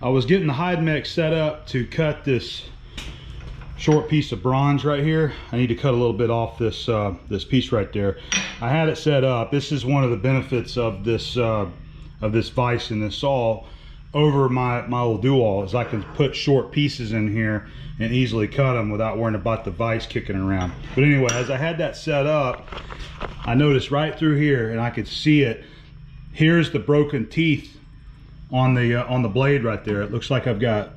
I was getting the Hydmech set up to cut this short piece of bronze right here. I need to cut a little bit off this this piece right there. I had it set up. This is one of the benefits of this vise and this saw over my old dual, is I can put short pieces in here and easily cut them without worrying about the vise kicking around. But anyway, as I had that set up, I noticed right through here, and I could see it. Here's the broken teeth on the blade right there. It looks like I've got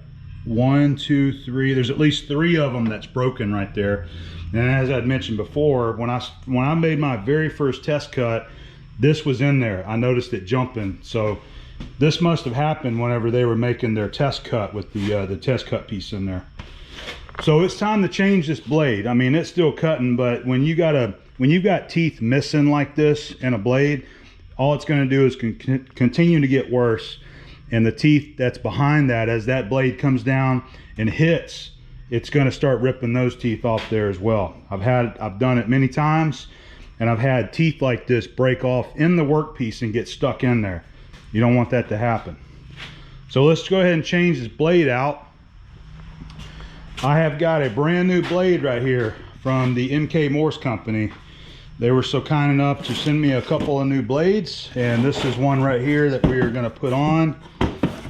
1, 2, 3. There's at least 3 of them that's broken right there. And as I'd mentioned before, when I made my very first test cut, this was in there. I noticed it jumping. So this must have happened whenever they were making their test cut with the test cut piece in there. So it's time to change this blade. I mean, it's still cutting, but when you've got teeth missing like this in a blade, all it's going to do is continue to get worse. And the teeth that's behind that, as that blade comes down and hits, it's going to start ripping those teeth off there as well. I've done it many times, and I've had teeth like this break off in the workpiece and get stuck in there. You don't want that to happen. So let's go ahead and change this blade out. I have got a brand new blade right here from the MK Morse company. They were so kind enough to send me a couple of new blades, and this is one right here that we are going to put on.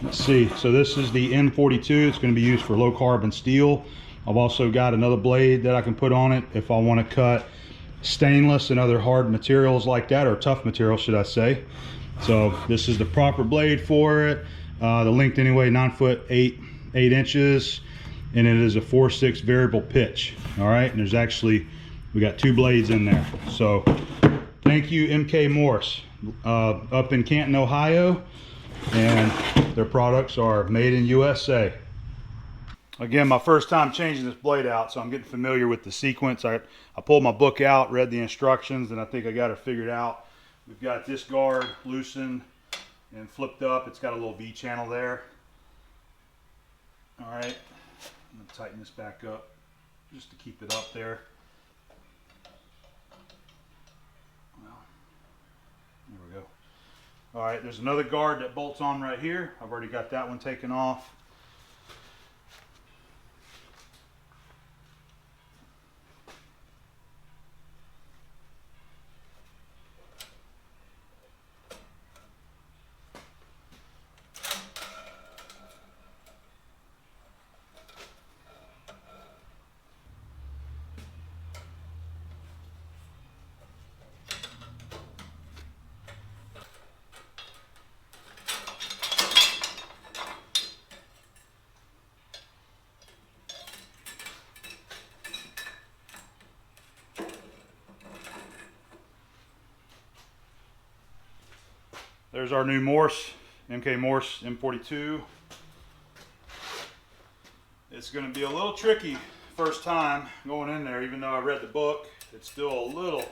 Let's see, so this is the N42. It's going to be used for low carbon steel. I've also got another blade that I can put on it if I want to cut stainless and other hard materials like that, or tough materials should I say. So this is the proper blade for it. The length anyway, 9 foot 8 inches, and it is a 4/6 variable pitch. All right, and there's actually, we got 2 blades in there. So thank you MK Morse up in Canton, Ohio, and their products are made in USA. Again, my first time changing this blade out, so I'm getting familiar with the sequence. I pulled my book out, read the instructions, and I think I got it figured out. We've got this guard loosened and flipped up. It's got a little V channel there. All right, I'm gonna tighten this back up just to keep it up there. Well, there we go. All right, there's another guard that bolts on right here. I've already got that one taken off. There's our new Morse, MK Morse M42. It's going to be a little tricky first time going in there, even though I read the book. It's still a little,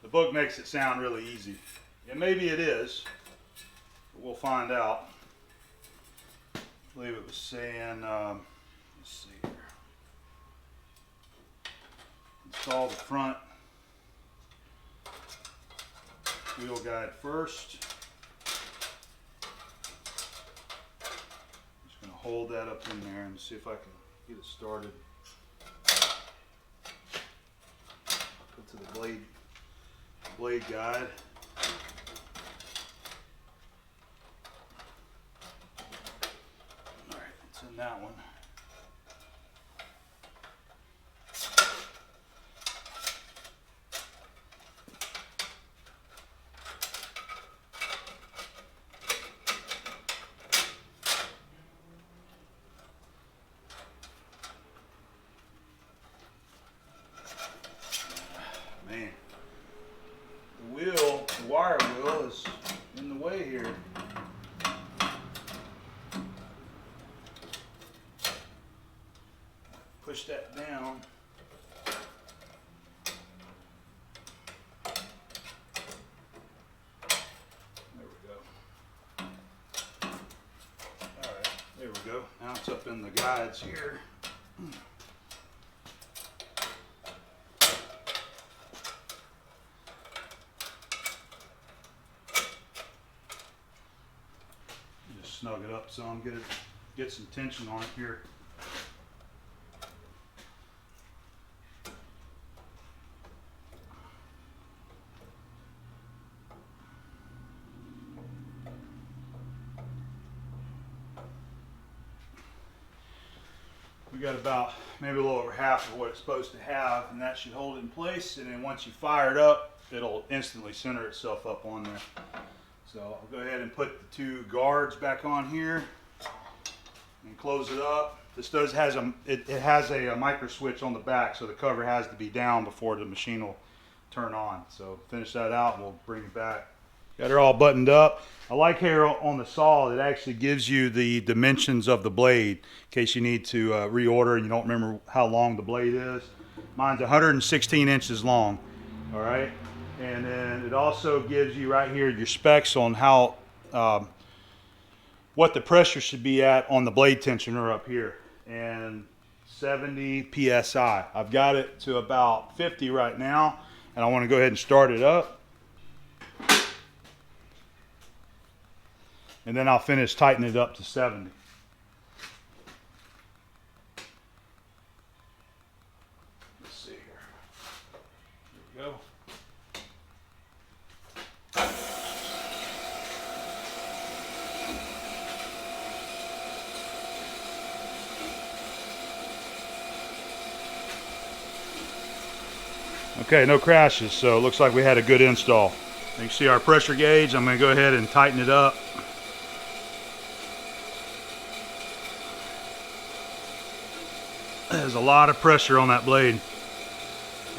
the book makes it sound really easy. And maybe it is, but we'll find out. I believe it was saying, let's see here. Install the front wheel guide first. Hold that up in there and see if I can get it started. Go to the blade guide. All right, it's in that one. Man, the wire wheel is in the way here. Push that down. There we go. All right, there we go. Now it's up in the guides here. Snug it up some, get it get some tension on it here. We got about maybe a little over half of what it's supposed to have, and that should hold it in place. And then once you fire it up, it'll instantly center itself up on there. So I'll go ahead and put the two guards back on here and close it up. This has a micro switch on the back, so the cover has to be down before the machine will turn on. So finish that out and we'll bring it back. Got her all buttoned up. I like here on the saw, it actually gives you the dimensions of the blade in case you need to reorder and you don't remember how long the blade is. Mine's 116 inches long. All right. And then it also gives you right here your specs on how what the pressure should be at on the blade tensioner up here, and 70 psi. I've got it to about 50 right now, and I want to go ahead and start it up, and then I'll finish tightening it up to 70. Let's see here. There we go. Okay, no crashes, so it looks like we had a good install. You can see our pressure gauge. I'm going to go ahead and tighten it up. There's a lot of pressure on that blade.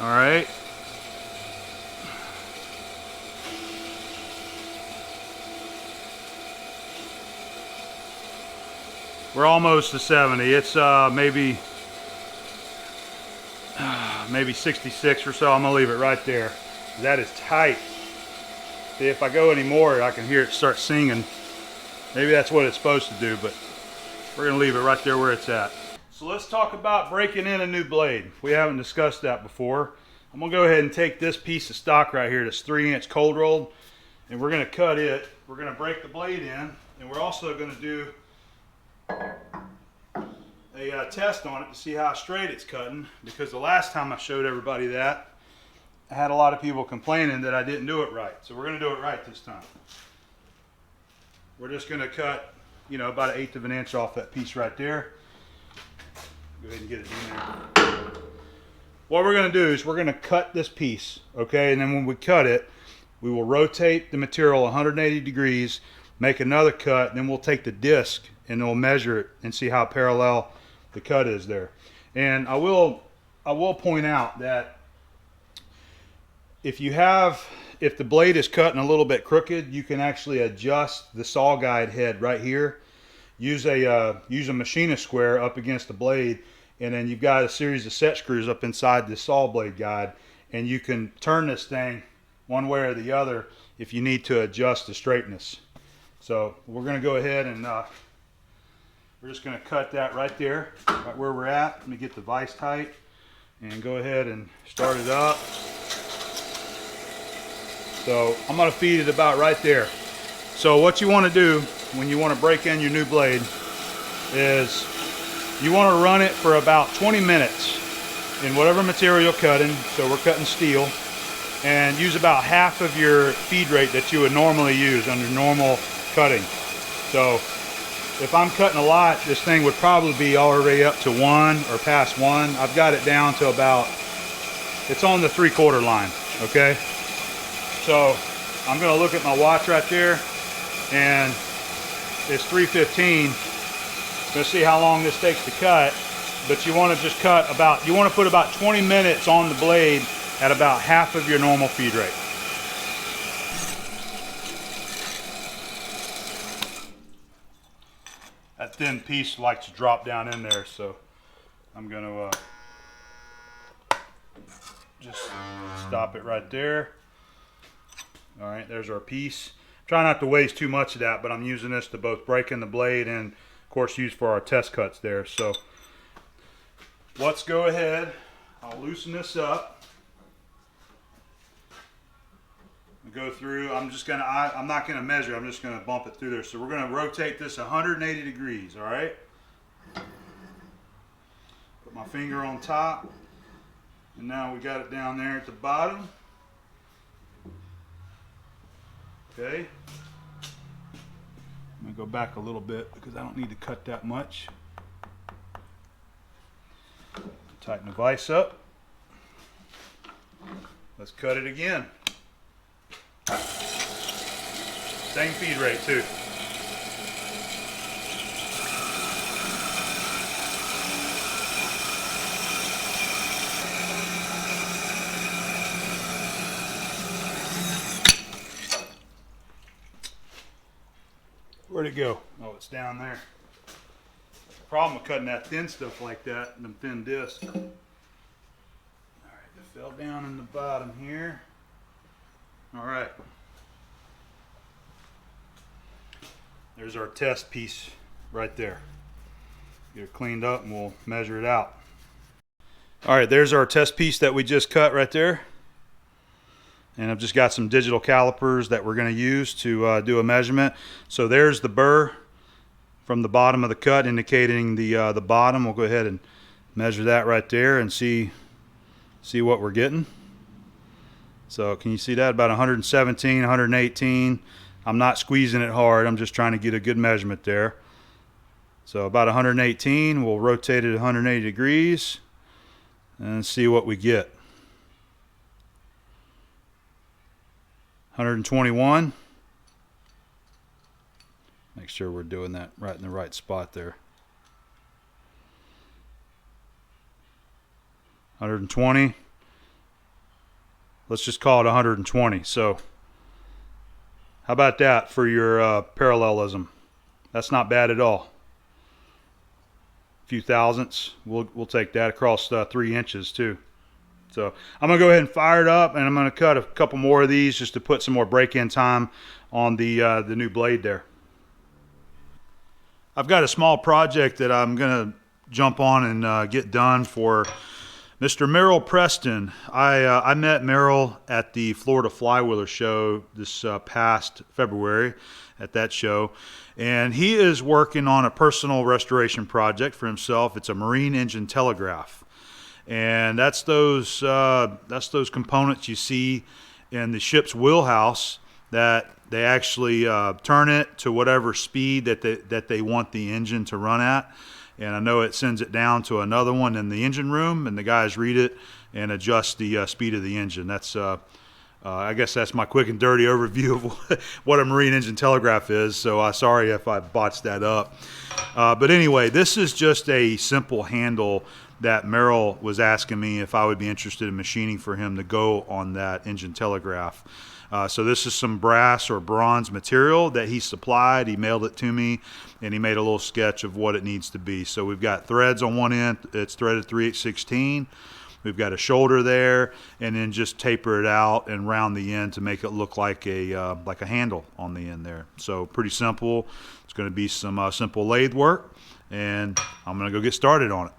All right. We're almost to 70. It's maybe 66 or so. I'm gonna leave it right there. That is tight. See, if I go any more, I can hear it start singing. Maybe that's what it's supposed to do, but we're gonna leave it right there where it's at. So let's talk about breaking in a new blade. We haven't discussed that before. I'm gonna go ahead and take this piece of stock right here, this 3-inch cold rolled, and we're gonna cut it. We're gonna break the blade in, and we're also gonna do a test on it to see how straight it's cutting, because the last time I showed everybody that, I had a lot of people complaining that I didn't do it right. So we're going to do it right this time. We're just going to cut, you know, about 1/8 of an inch off that piece right there. Go ahead and get it in there. What we're going to do is we're going to cut this piece, okay? And then when we cut it, we will rotate the material 180 degrees, make another cut, and then we'll take the disc and we'll measure it and see how parallel the cut is there. And I will point out that if the blade is cutting a little bit crooked, you can actually adjust the saw guide head right here. Use a machinist square up against the blade, and then you've got a series of set screws up inside the saw blade guide, and you can turn this thing one way or the other if you need to adjust the straightness. So we're going to go ahead and we're just going to cut that right there, right where we're at. Let me get the vise tight and go ahead and start it up. So I'm going to feed it about right there. So what you want to do when you want to break in your new blade is you want to run it for about 20 minutes in whatever material you're cutting. So we're cutting steel, and use about half of your feed rate that you would normally use under normal cutting. So if I'm cutting a lot, this thing would probably be already up to 1 or past 1. I've got it down to about, it's on the 3/4 line, okay? So I'm gonna look at my watch right there, and it's 3:15. Gonna see how long this takes to cut, but you wanna just cut about, you wanna put about 20 minutes on the blade at about half of your normal feed rate. That thin piece likes to drop down in there, so I'm going to just stop it right there. All right, there's our piece. Try not to waste too much of that, but I'm using this to both break in the blade and, of course, use for our test cuts there. So let's go ahead. I'll loosen this up. Go through. I'm not gonna measure. I'm just gonna bump it through there. So we're gonna rotate this 180 degrees. All right. Put my finger on top, and now we got it down there at the bottom. Okay. I'm gonna go back a little bit because I don't need to cut that much. Tighten the vise up. Let's cut it again. Same feed rate too. Where'd it go? Oh, it's down there. Problem with cutting that thin stuff like that, them thin discs. All right, it fell down in the bottom here. All right. There's our test piece right there. Get it cleaned up and we'll measure it out. All right, there's our test piece that we just cut right there. And I've just got some digital calipers that we're going to use to do a measurement. So there's the burr from the bottom of the cut indicating the bottom. We'll go ahead and measure that right there and see what we're getting. So can you see that? About 117, 118. I'm not squeezing it hard. I'm just trying to get a good measurement there. So about 118. We'll rotate it 180 degrees and see what we get. 121. Make sure we're doing that right in the right spot there. 120. Let's just call it 120. So how about that for your parallelism? That's not bad at all. A few thousandths. We'll take that across 3 inches too. So I'm going to go ahead and fire it up, and I'm going to cut a couple more of these just to put some more break-in time on the new blade there. I've got a small project that I'm going to jump on and get done for Mr. Merrill Preston. I met Merrill at the Florida Flywheeler show this past February at that show, and he is working on a personal restoration project for himself. It's a marine engine telegraph. And that's those components you see in the ship's wheelhouse that they actually turn it to whatever speed that they want the engine to run at. And I know it sends it down to another one in the engine room, and the guys read it and adjust the speed of the engine. That's I guess that's my quick and dirty overview of what a marine engine telegraph is. So sorry if I botched that up. But anyway, this is just a simple handle that Merrill was asking me if I would be interested in machining for him to go on that engine telegraph. So this is some brass or bronze material that he supplied. He mailed it to me, and he made a little sketch of what it needs to be. So we've got threads on one end. It's threaded 3/8/16. We've got a shoulder there, and then just taper it out and round the end to make it look like a handle on the end there. So pretty simple. It's going to be some simple lathe work, and I'm going to go get started on it.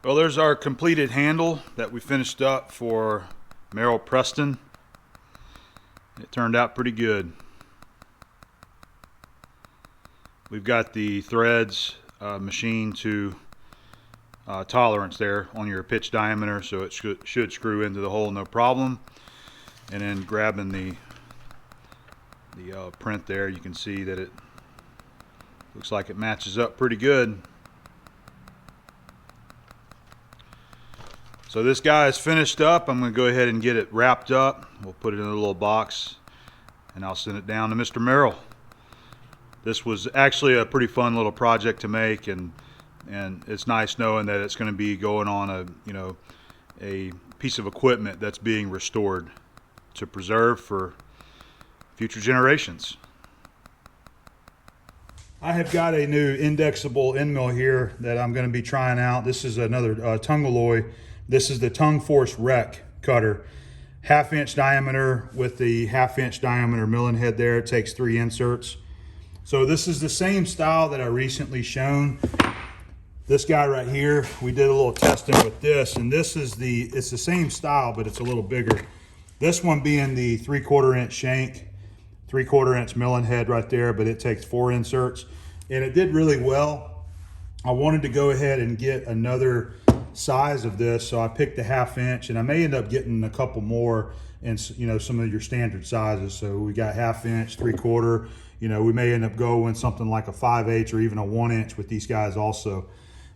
Well, there's our completed handle that we finished up for Merrill Preston. It turned out pretty good. We've got the threads machined to tolerance there on your pitch diameter, so it should screw into the hole no problem. And then grabbing the print there, you can see that it looks like it matches up pretty good. So this guy is finished up. I'm going to go ahead and get it wrapped up. We'll put it in a little box and I'll send it down to Mr. Merrill. This was actually a pretty fun little project to make, and it's nice knowing that it's going to be going on a piece of equipment that's being restored to preserve for future generations. I have got a new indexable end mill here that I'm going to be trying out. This is another Tungaloy. This is the Tung Force Rec cutter. 1/2 inch diameter with the 1/2 inch diameter milling head there. It takes 3 inserts. So this is the same style that I recently shown. This guy right here, we did a little testing with this, and this is it's the same style, but it's a little bigger. This one being the 3/4 inch shank, 3/4 inch milling head right there, but it takes 4 inserts, and it did really well. I wanted to go ahead and get another size of this, so I picked the 1/2 inch, and I may end up getting a couple more in some of your standard sizes. So we got 1/2 inch, 3/4. We may end up going something like a 5/8 or even a 1 inch with these guys also.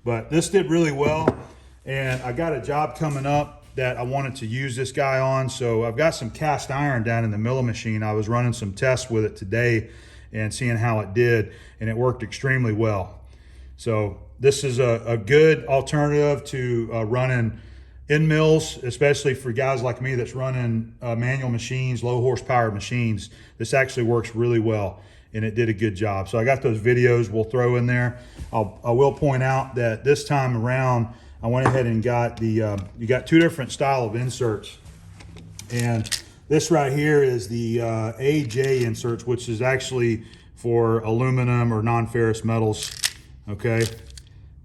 But this did really well, and I got a job coming up that I wanted to use this guy on. So I've got some cast iron down in the milling machine. I was running some tests with it today and seeing how it did, and it worked extremely well. So this is a good alternative to running end mills, especially for guys like me that's running manual machines, low horsepower machines. This actually works really well, and it did a good job. So I got those videos we'll throw in there. I will point out that this time around, I went ahead and got you got 2 different style of inserts. And this right here is the AJ inserts, which is actually for aluminum or non-ferrous metals. Okay,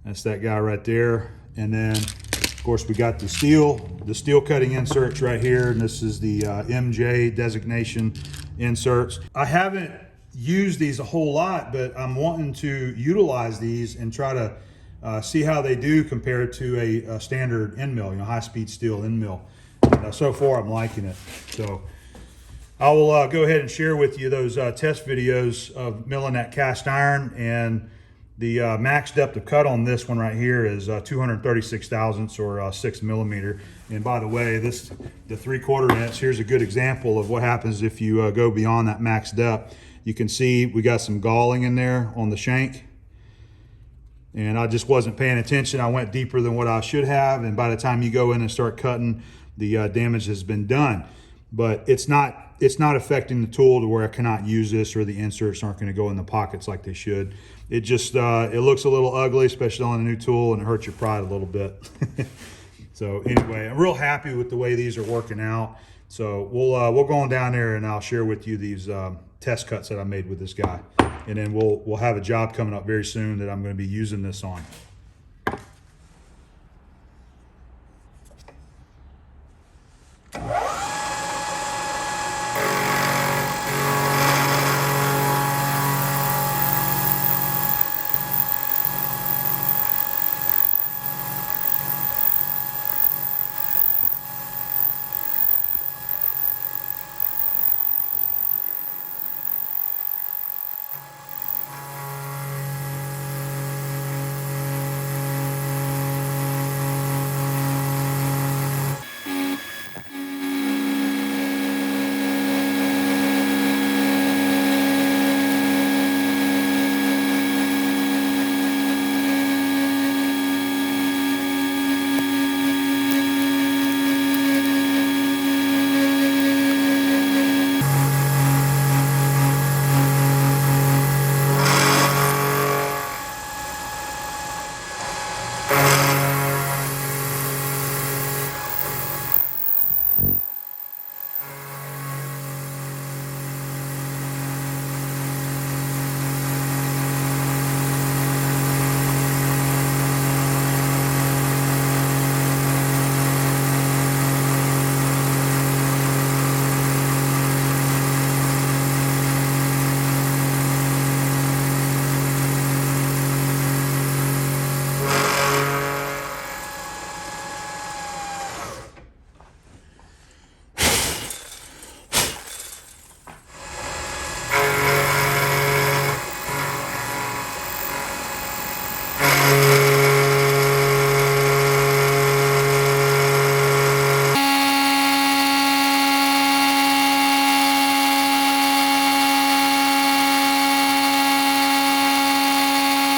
that's that guy right there. And then of course we got the steel cutting inserts right here, and this is the MJ designation inserts. I haven't used these a whole lot, but I'm wanting to utilize these and try to see how they do compared to a standard end mill, high-speed steel end mill. So far I'm liking it. So I will go ahead and share with you those test videos of milling that cast iron, and the max depth of cut on this one right here is 236 thousandths or 6 millimeter. And by the way, the 3/4 inch, here's a good example of what happens if you go beyond that max depth. You can see we got some galling in there on the shank, and I just wasn't paying attention. I went deeper than what I should have, and by the time you go in and start cutting, the damage has been done. But it's not affecting the tool to where I cannot use this, or the inserts aren't going to go in the pockets like they should. It just it looks a little ugly, especially on a new tool, and it hurts your pride a little bit. So anyway, I'm real happy with the way these are working out. So we'll go on down there and I'll share with you these test cuts that I made with this guy, and then we'll have a job coming up very soon that I'm going to be using this on.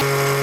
you.